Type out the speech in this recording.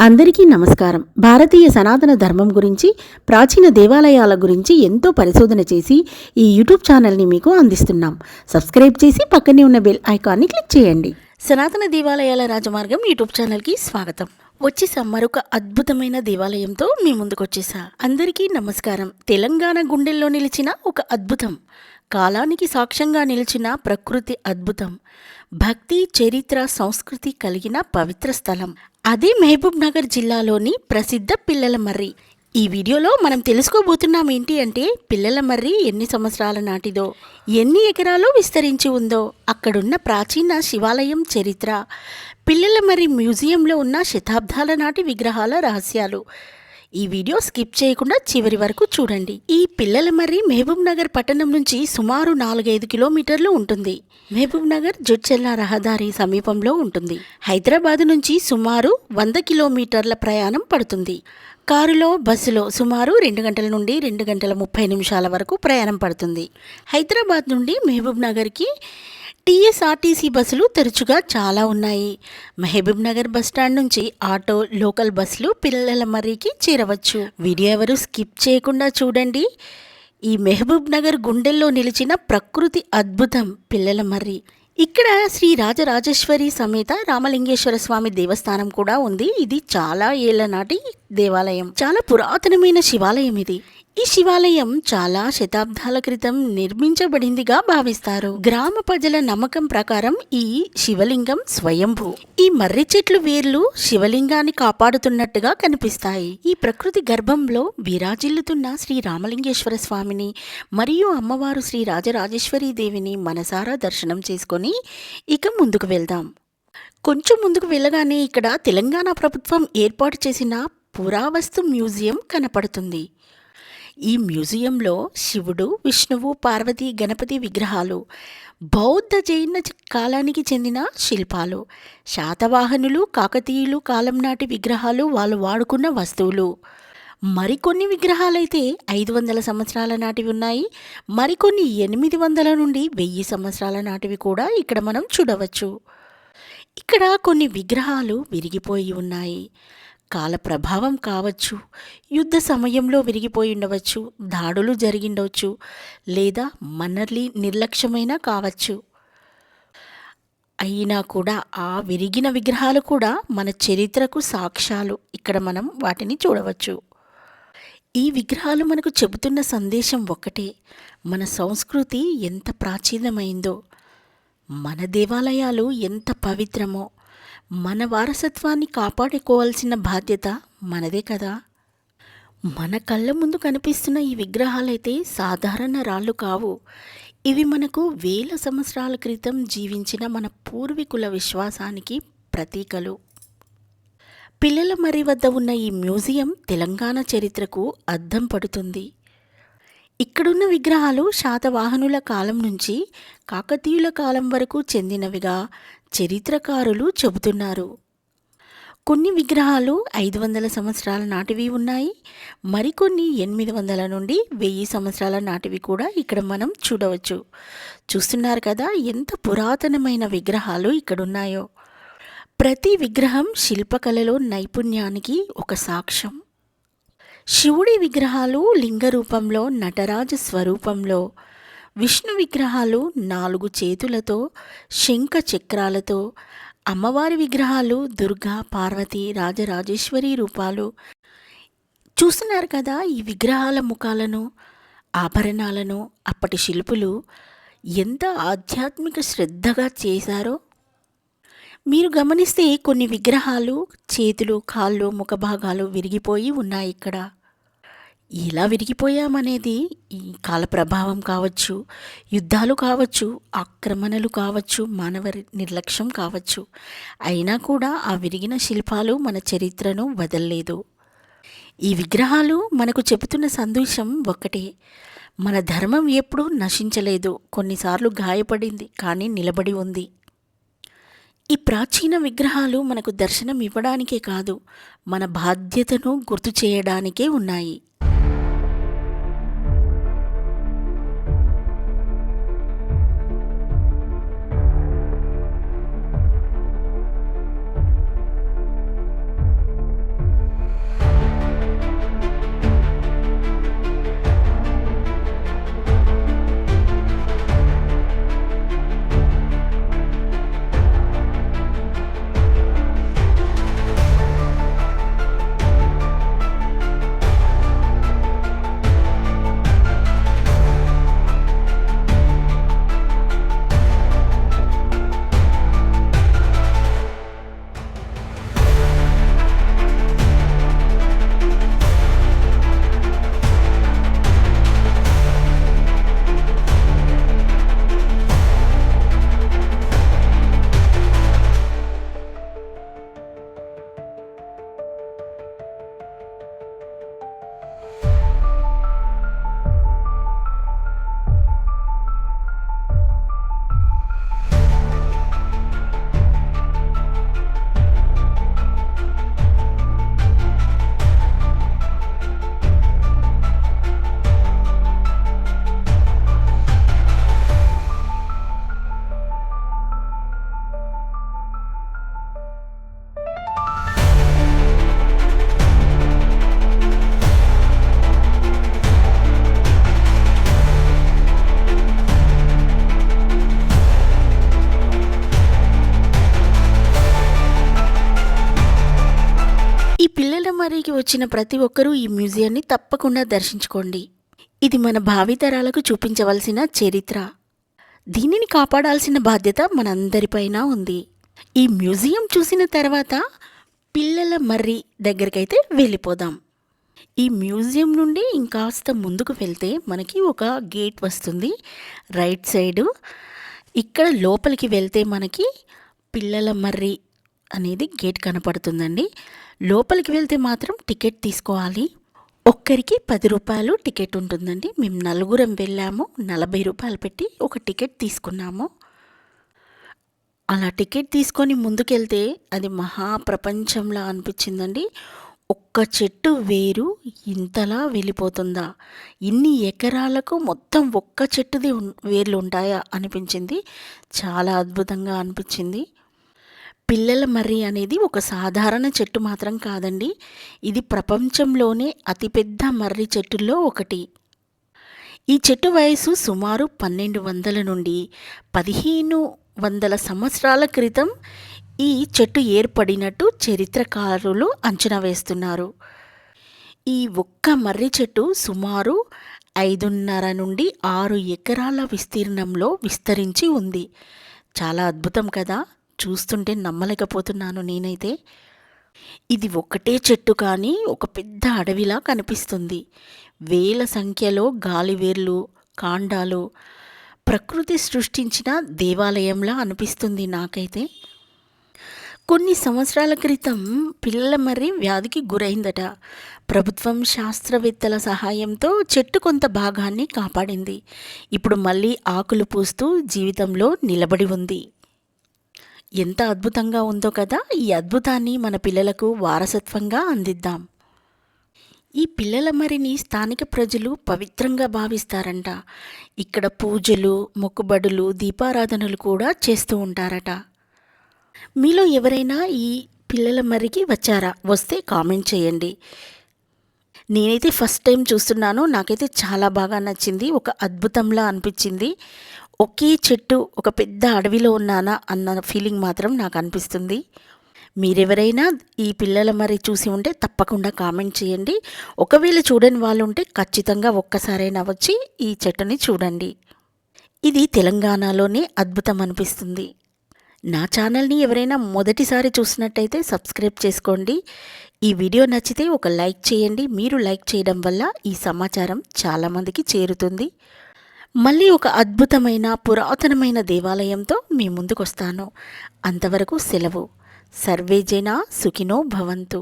అందరికీ నమస్కారం. భారతీయ సనాతన ధర్మం గురించి, ప్రాచీన దేవాలయాల గురించి ఎంతో పరిశోధన చేసి ఈ యూట్యూబ్ ఛానల్ని మీకు అందిస్తున్నాం. సబ్స్క్రైబ్ చేసి పక్కనే ఉన్న బెల్ ఐకాన్ని క్లిక్ చేయండి. సనాతన దేవాలయాల రాజమార్గం యూట్యూబ్ ఛానల్కి స్వాగతం. వచ్చేసా మరొక అద్భుతమైన దేవాలయంతో మీ ముందుకొచ్చేసా. అందరికీ నమస్కారం. తెలంగాణ గుండెల్లో నిలిచిన ఒక అద్భుతం, కాలానికి సాక్ష్యంగా నిలిచిన ప్రకృతి అద్భుతం, భక్తి, చరిత్ర, సంస్కృతి కలిగిన పవిత్ర స్థలం. అదే మహబూబ్ నగర్ జిల్లాలోని ప్రసిద్ధ పిల్లల మర్రి. ఈ వీడియోలో మనం తెలుసుకోబోతున్నాం ఏంటి అంటే, పిల్లల మర్రి ఎన్ని సంవత్సరాల నాటిదో, ఎన్ని ఎకరాలు విస్తరించి ఉందో, అక్కడున్న ప్రాచీన శివాలయం చరిత్ర, పిల్లల మర్రి మ్యూజియంలో ఉన్న శతాబ్దాల నాటి విగ్రహాల రహస్యాలు. ఈ వీడియో స్కిప్ చేయకుండా చివరి వరకు చూడండి. ఈ పిల్లల మర్రి మహబూబ్ నగర్ పట్టణం నుంచి సుమారు 4-5 కిలోమీటర్లు ఉంటుంది. మహబూబ్ నగర్ జడ్చెల్ల రహదారి సమీపంలో ఉంటుంది. హైదరాబాద్ నుంచి సుమారు 100 కిలోమీటర్ల ప్రయాణం పడుతుంది. కారులో, బస్సులో సుమారు 2 గంటల నుండి 2 గంటల 30 నిమిషాల వరకు ప్రయాణం పడుతుంది. హైదరాబాద్ నుండి మహబూబ్ నగర్కి టీఎస్ఆర్టీసీ బస్సులు తరచుగా చాలా ఉన్నాయి. మహబూబ్ నగర్ బస్టాండ్ నుంచి ఆటో, లోకల్ బస్సులు పిల్లల మర్రికి చేరవచ్చు. వీడియో ఎవరు స్కిప్ చేయకుండా చూడండి. ఈ మహబూబ్ నగర్ గుండెల్లో నిలిచిన ప్రకృతి అద్భుతం పిల్లల మర్రి. ఇక్కడ శ్రీ రాజరాజేశ్వరి సమేత రామలింగేశ్వర స్వామి దేవస్థానం కూడా ఉంది. ఇది చాలా ఏళ్ల నాటి దేవాలయం, చాలా పురాతనమైన శివాలయం ఇది. ఈ శివాలయం చాలా శతాబ్దాల క్రితం నిర్మించబడిందిగా భావిస్తారు. గ్రామ ప్రజల నమ్మకం ప్రకారం ఈ శివలింగం స్వయంభూ. ఈ మర్రి చెట్లు వేర్లు శివలింగాన్ని కాపాడుతున్నట్టుగా కనిపిస్తాయి. ఈ ప్రకృతి గర్భంలో విరాజిల్లుతున్న శ్రీ రామలింగేశ్వర స్వామిని మరియు అమ్మవారు శ్రీ రాజరాజేశ్వరి దేవిని మనసారా దర్శనం చేసుకొని ఇక ముందుకు వెళ్దాం. కొంచెం ముందుకు వెళ్ళగానే ఇక్కడ తెలంగాణ ప్రభుత్వం ఏర్పాటు చేసిన పురావస్తు మ్యూజియం కనపడుతుంది. ఈ మ్యూజియంలో శివుడు, విష్ణువు, పార్వతి, గణపతి విగ్రహాలు, బౌద్ధ జైన కాలానికి చెందిన శిల్పాలు, శాతవాహనులు, కాకతీయులు కాలం నాటి విగ్రహాలు, వాళ్ళు వాడుకున్న వస్తువులు. మరికొన్ని విగ్రహాలైతే 500 సంవత్సరాల నాటివి ఉన్నాయి. మరికొన్ని 800 నుండి 1000 సంవత్సరాల నాటివి కూడా ఇక్కడ మనం చూడవచ్చు. ఇక్కడ కొన్ని విగ్రహాలు విరిగిపోయి ఉన్నాయి. కాల ప్రభావం కావచ్చు, యుద్ధ సమయంలో విరిగిపోయి ఉండవచ్చు, దాడులు జరిగిండవచ్చు, లేదా మనర్లి నిర్లక్ష్యమైన కావచ్చు. అయినా కూడా ఆ విరిగిన విగ్రహాలు కూడా మన చరిత్రకు సాక్ష్యాలు. ఇక్కడ మనం వాటిని చూడవచ్చు. ఈ విగ్రహాలు మనకు చెబుతున్న సందేశం ఒక్కటే, మన సంస్కృతి ఎంత ప్రాచీనమైందో, మన దేవాలయాలు ఎంత పవిత్రమో, మన వారసత్వాన్ని కాపాడుకోవాల్సిన బాధ్యత మనదే కదా. మన కళ్ళ ముందు కనిపిస్తున్న ఈ విగ్రహాలైతే సాధారణ రాళ్ళు కావు. ఇవి మనకు వేల సంవత్సరాల క్రితం జీవించిన మన పూర్వీకుల విశ్వాసానికి ప్రతీకలు. పిల్లల మర్రి వద్ద ఉన్న ఈ మ్యూజియం తెలంగాణ చరిత్రకు అద్దం పడుతుంది. ఇక్కడున్న విగ్రహాలు శాతవాహనుల కాలం నుంచి కాకతీయుల కాలం వరకు చెందినవిగా చరిత్రకారులు చెబుతున్నారు. కొన్ని విగ్రహాలు 500 సంవత్సరాల నాటివి ఉన్నాయి. మరికొన్ని 800 నుండి 1000 సంవత్సరాల నాటివి కూడా ఇక్కడ మనం చూడవచ్చు. చూస్తున్నారు కదా ఎంత పురాతనమైన విగ్రహాలు ఇక్కడున్నాయో. ప్రతి విగ్రహం శిల్పకళలో నైపుణ్యానికి ఒక సాక్ష్యం. శివుడి విగ్రహాలు లింగ రూపంలో, నటరాజ స్వరూపంలో, విష్ణు విగ్రహాలు 4 చేతులతో, శంఖ చక్రాలతో, అమ్మవారి విగ్రహాలు దుర్గా, పార్వతి, రాజరాజేశ్వరి రూపాలు. చూస్తున్నారు కదా ఈ విగ్రహాల ముఖాలను, ఆభరణాలను అప్పటి శిల్పులు ఎంత ఆధ్యాత్మిక శ్రద్ధగా చేశారో. మీరు గమనిస్తే కొన్ని విగ్రహాలు చేతులు, కాళ్ళు, ముఖభాగాలు విరిగిపోయి ఉన్నాయి. ఇక్కడ ఎలా విరిగిపోయామనేది ఈ కాల ప్రభావం కావచ్చు, యుద్ధాలు కావచ్చు, ఆక్రమణలు కావచ్చు, మానవ నిర్లక్ష్యం కావచ్చు. అయినా కూడా ఆ విరిగిన శిల్పాలు మన చరిత్రను వదల్లేదు. ఈ విగ్రహాలు మనకు చెబుతున్న సందేశం ఒక్కటే, మన ధర్మం ఎప్పుడూ నశించలేదు. కొన్నిసార్లు గాయపడింది, కానీ నిలబడి ఉంది. ఈ ప్రాచీన విగ్రహాలు మనకు దర్శనం ఇవ్వడానికే కాదు, మన బాధ్యతను గుర్తు చేయడానికే ఉన్నాయి. ఈ పిల్లల మరికి వచ్చిన ప్రతి ఒక్కరూ ఈ మ్యూజియాన్ని తప్పకుండా దర్శించుకోండి. ఇది మన భావితరాలకు చూపించవలసిన చరిత్ర. దీనిని కాపాడాల్సిన బాధ్యత మనందరిపైన ఉంది. ఈ మ్యూజియం చూసిన తర్వాత పిల్లల మర్రి దగ్గరికైతే వెళ్ళిపోదాం. ఈ మ్యూజియం నుండి ఇంకాస్త ముందుకు వెళ్తే మనకి ఒక గేట్ వస్తుంది రైట్ సైడు. ఇక్కడ లోపలికి వెళ్తే మనకి పిల్లల మర్రి అనేది గేట్ కనపడుతుందండి. లోపలికి వెళ్తే మాత్రం టికెట్ తీసుకోవాలి. ఒక్కరికి 10 రూపాయలు టికెట్ ఉంటుందండి. మేము నలుగురం వెళ్ళాము. 40 రూపాయలు పెట్టి ఒక టికెట్ తీసుకున్నాము. అలా టికెట్ తీసుకొని ముందుకెళ్తే అది మహాప్రపంచంలా అనిపించిందండి. ఒక్క చెట్టు వేరు ఇంతలా వెళ్ళిపోతుందా, ఇన్ని ఎకరాలకు మొత్తం ఒక్క చెట్టుది వేర్లు ఉంటాయా అనిపించింది. చాలా అద్భుతంగా అనిపించింది. పిల్లల మర్రి అనేది ఒక సాధారణ చెట్టు మాత్రం కాదండి. ఇది ప్రపంచంలోనే అతిపెద్ద మర్రి చెట్టుల్లో ఒకటి. ఈ చెట్టు వయసు సుమారు 1200 నుండి 1500 సంవత్సరాల క్రితం ఈ చెట్టు ఏర్పడినట్టు చరిత్రకారులు అంచనా వేస్తున్నారు. ఈ ఒక్క మర్రి చెట్టు సుమారు 5.5 నుండి 6 ఎకరాల విస్తీర్ణంలో విస్తరించి ఉంది. చాలా అద్భుతం కదా, చూస్తుంటే నమ్మలేకపోతున్నాను నేనైతే. ఇది ఒక్కటే చెట్టు కానీ ఒక పెద్ద అడవిలా కనిపిస్తుంది. వేల సంఖ్యలో గాలివేర్లు, కాండాలు, ప్రకృతి సృష్టించిన దేవాలయంలా అనిపిస్తుంది నాకైతే. కొన్ని సంవత్సరాల క్రితం పిల్లల మర్రి వ్యాధికి గురైందట. ప్రభుత్వం శాస్త్రవేత్తల సహాయంతో చెట్టు కొంత భాగాన్ని కాపాడింది. ఇప్పుడు మళ్ళీ ఆకులు పూస్తూ జీవితంలో నిలబడి ఉంది. ఎంత అద్భుతంగా ఉందో కదా. ఈ అద్భుతాన్ని మన పిల్లలకు వారసత్వంగా అందిద్దాం. ఈ పిల్లల మర్రిని స్థానిక ప్రజలు పవిత్రంగా భావిస్తారంట. ఇక్కడ పూజలు, మొక్కుబడులు, దీపారాధనలు కూడా చేస్తూ ఉంటారట. మీలో ఎవరైనా ఈ పిల్లల మర్రికి వచ్చారా? వస్తే కామెంట్ చేయండి. నేనైతే ఫస్ట్ టైం చూస్తున్నాను. నాకైతే చాలా బాగా నచ్చింది. ఒక అద్భుతంలా అనిపించింది. ఒకే చెట్టు ఒక పెద్ద అడవిలో ఉన్నానా అన్న ఫీలింగ్ మాత్రం నాకు అనిపిస్తుంది. మీరెవరైనా ఈ పిల్లల మర్రి చూసి ఉంటే తప్పకుండా కామెంట్ చేయండి. ఒకవేళ చూడని వాళ్ళు ఉంటే ఖచ్చితంగా ఒక్కసారైనా వచ్చి ఈ చెట్టుని చూడండి. ఇది తెలంగాణలోనే అద్భుతం అనిపిస్తుంది. నా ఛానల్ని ఎవరైనా మొదటిసారి చూసినట్టయితే సబ్స్క్రైబ్ చేసుకోండి. ఈ వీడియో నచ్చితే ఒక లైక్ చేయండి. మీరు లైక్ చేయడం వల్ల ఈ సమాచారం చాలామందికి చేరుతుంది. మళ్ళీ ఒక అద్భుతమైన పురాతనమైన దేవాలయంతో మీ ముందుకు వస్తాను. అంతవరకు సెలవు. సర్వే జనా సుఖినో భవంతు.